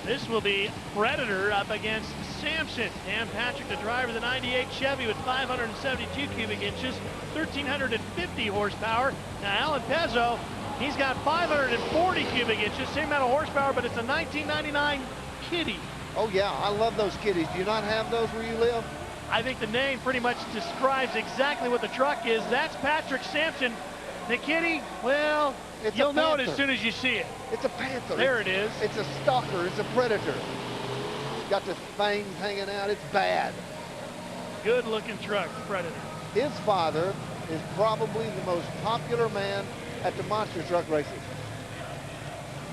This will be Predator up against Samson. Dan Patrick, the driver of the 98 Chevy with 572 cubic inches, 1,350 horsepower. Now Alan Pezzo, he's got 540 cubic inches, same amount of horsepower, but it's a 1999 Kitty. Oh yeah, I love those Kitties. Do you not have those where you live? I think the name pretty much describes exactly what the truck is. That's Patrick Samson. The Kitty, well, you'll know it as soon as you see it. It's a Panther. There it is. It's a stalker. It's a Predator. Got the fangs hanging out. It's bad. Good looking truck, Predator. His father is probably the most popular man at the monster truck races.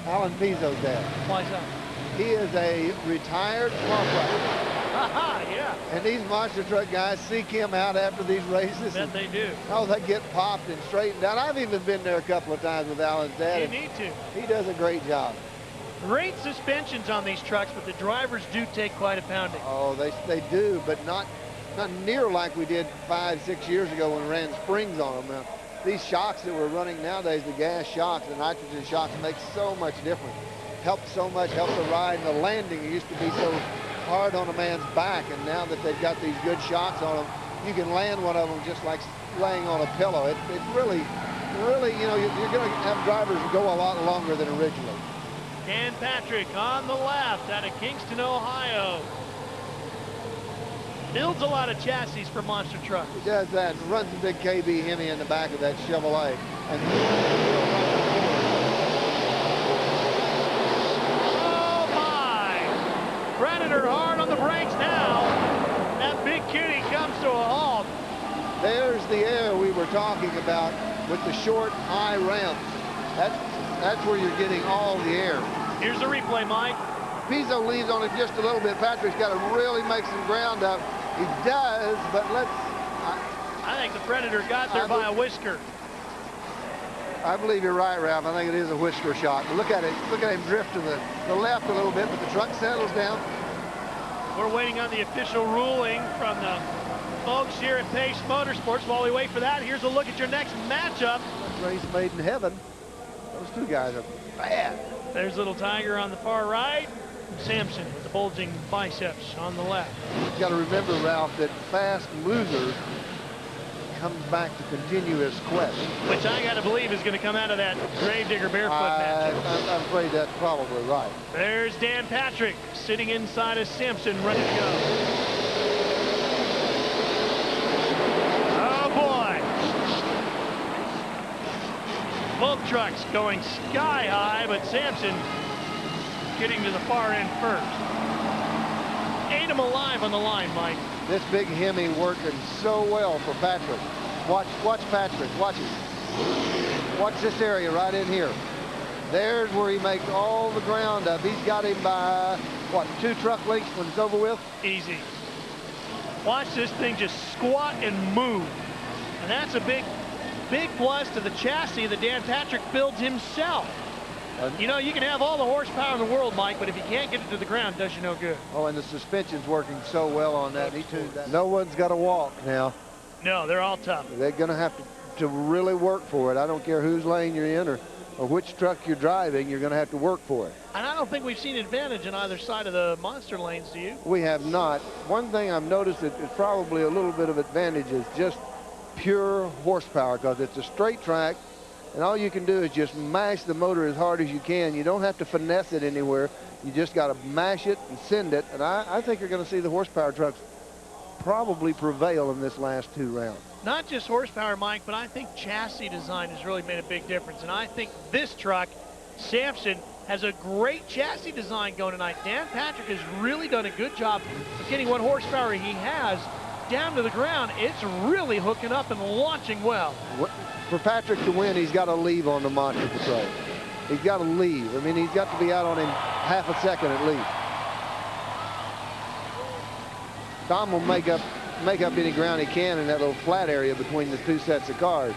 Alan Pizzo's dad. Why is that? He is a retired contractor. Aha, yeah. And these monster truck guys seek him out after these races. Bet they do. Oh, they get popped and straightened out. I've even been there a couple of times with Alan's dad. You need to. He does a great job. Great suspensions on these trucks, but the drivers do take quite a pounding. Oh, they do, but not near like we did 5-6 years ago when we ran springs on them. Now, these shocks that we're running nowadays, the gas shocks, the nitrogen shocks, make so much difference. Helps so much, helps the ride and the landing. It used to be so hard on a man's back, and now that they've got these good shocks on them, you can land one of them just like laying on a pillow. It's really, you know, you're going to have drivers go a lot longer than originally. Dan Patrick on the left out of Kingston, Ohio. Builds a lot of chassis for monster trucks. He does that, runs a big KB Hemi in the back of that Chevrolet. And Predator hard on the brakes now. That big Kitty comes to a halt. There's the air we were talking about with the short, high ramps. That's where you're getting all the air. Here's the replay, Mike. Pizzo leans on it just a little bit. Patrick's got to really make some ground up. He does, but I think the Predator got there by a whisker. I believe you're right, Ralph. I think it is a whisker shot. But look at it. Look at him drift to the left a little bit, but the truck settles down. We're waiting on the official ruling from the folks here at Pace Motorsports. While we wait for that, here's a look at your next matchup. Race made in heaven. Those two guys are bad. There's Little Tiger on the far right. Samson with the bulging biceps on the left. You've got to remember, Ralph, that fast loser comes back to continue his quest. Which I got to believe is going to come out of that Gravedigger barefoot match. I'm afraid that's probably right. There's Dan Patrick sitting inside of Samson, ready to go. Oh boy. Both trucks going sky high, but Samson getting to the far end first. Ate him alive on the line, Mike. This big Hemi working so well for Patrick. Watch Patrick. Watch it. Watch this area right in here. There's where he makes all the ground up. He's got him by, what, 2 truck lengths when it's over with? Easy. Watch this thing just squat and move. And that's a big plus to the chassis that Dan Patrick builds himself. You know, you can have all the horsepower in the world, Mike, but if you can't get it to the ground, it does you no good. Oh, and the suspension's working so well on that. He tuned that. No one's got to walk now. No, they're all tough. They're going to have to really work for it. I don't care whose lane you're in or which truck you're driving, you're going to have to work for it. And I don't think we've seen advantage on either side of the monster lanes, do you? We have not. One thing I've noticed that is probably a little bit of advantage is just pure horsepower, because it's a straight track. And all you can do is just mash the motor as hard as you can. You don't have to finesse it anywhere. You just got to mash it and send it. And I think you're going to see the horsepower trucks probably prevail in this last 2 rounds. Not just horsepower, Mike, but I think chassis design has really made a big difference. And I think this truck, Samson, has a great chassis design going tonight. Dan Patrick has really done a good job of getting what horsepower he has down to the ground. It's really hooking up and launching well. For Patrick to win, he's got to leave on the monster patrol. He's got to leave. I mean, he's got to be out on him half a second at least. Tom will make up any ground he can in that little flat area between the 2 sets of cars.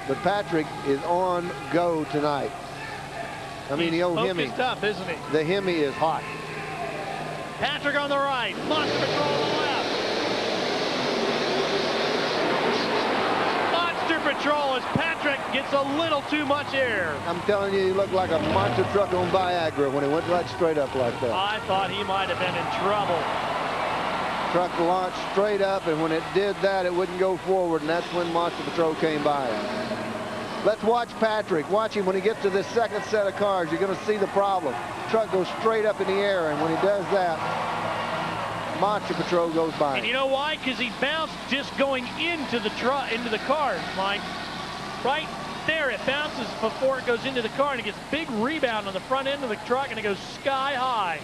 But Patrick is on go tonight. I mean, the old Hemi. He's up, isn't he? The Hemi is hot. Patrick on the right, monster patrol on the left. Monster Patrol as Patrick gets a little too much air. I'm telling you, he looked like a monster truck on Viagra when he went right straight up like that. I thought he might have been in trouble. Truck launched straight up, and when it did that, it wouldn't go forward, and that's when Monster Patrol came by. Let's watch Patrick. Watch him when he gets to this second set of cars. You're going to see the problem. Truck goes straight up in the air, and when he does that, Monster Patrol goes by. And you know why? Because he bounced just going into the cars, Mike. Right there, it bounces before it goes into the car, and it gets big rebound on the front end of the truck, and it goes sky high.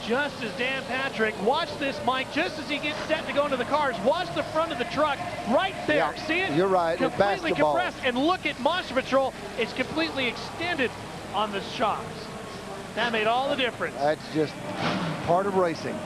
Just as Dan Patrick, watch this, Mike, just as he gets set to go into the cars, watch the front of the truck right there. Yeah, see it? You're right. Completely it compressed. And look at Monster Patrol. It's completely extended on the shocks. That made all the difference. That's just part of racing.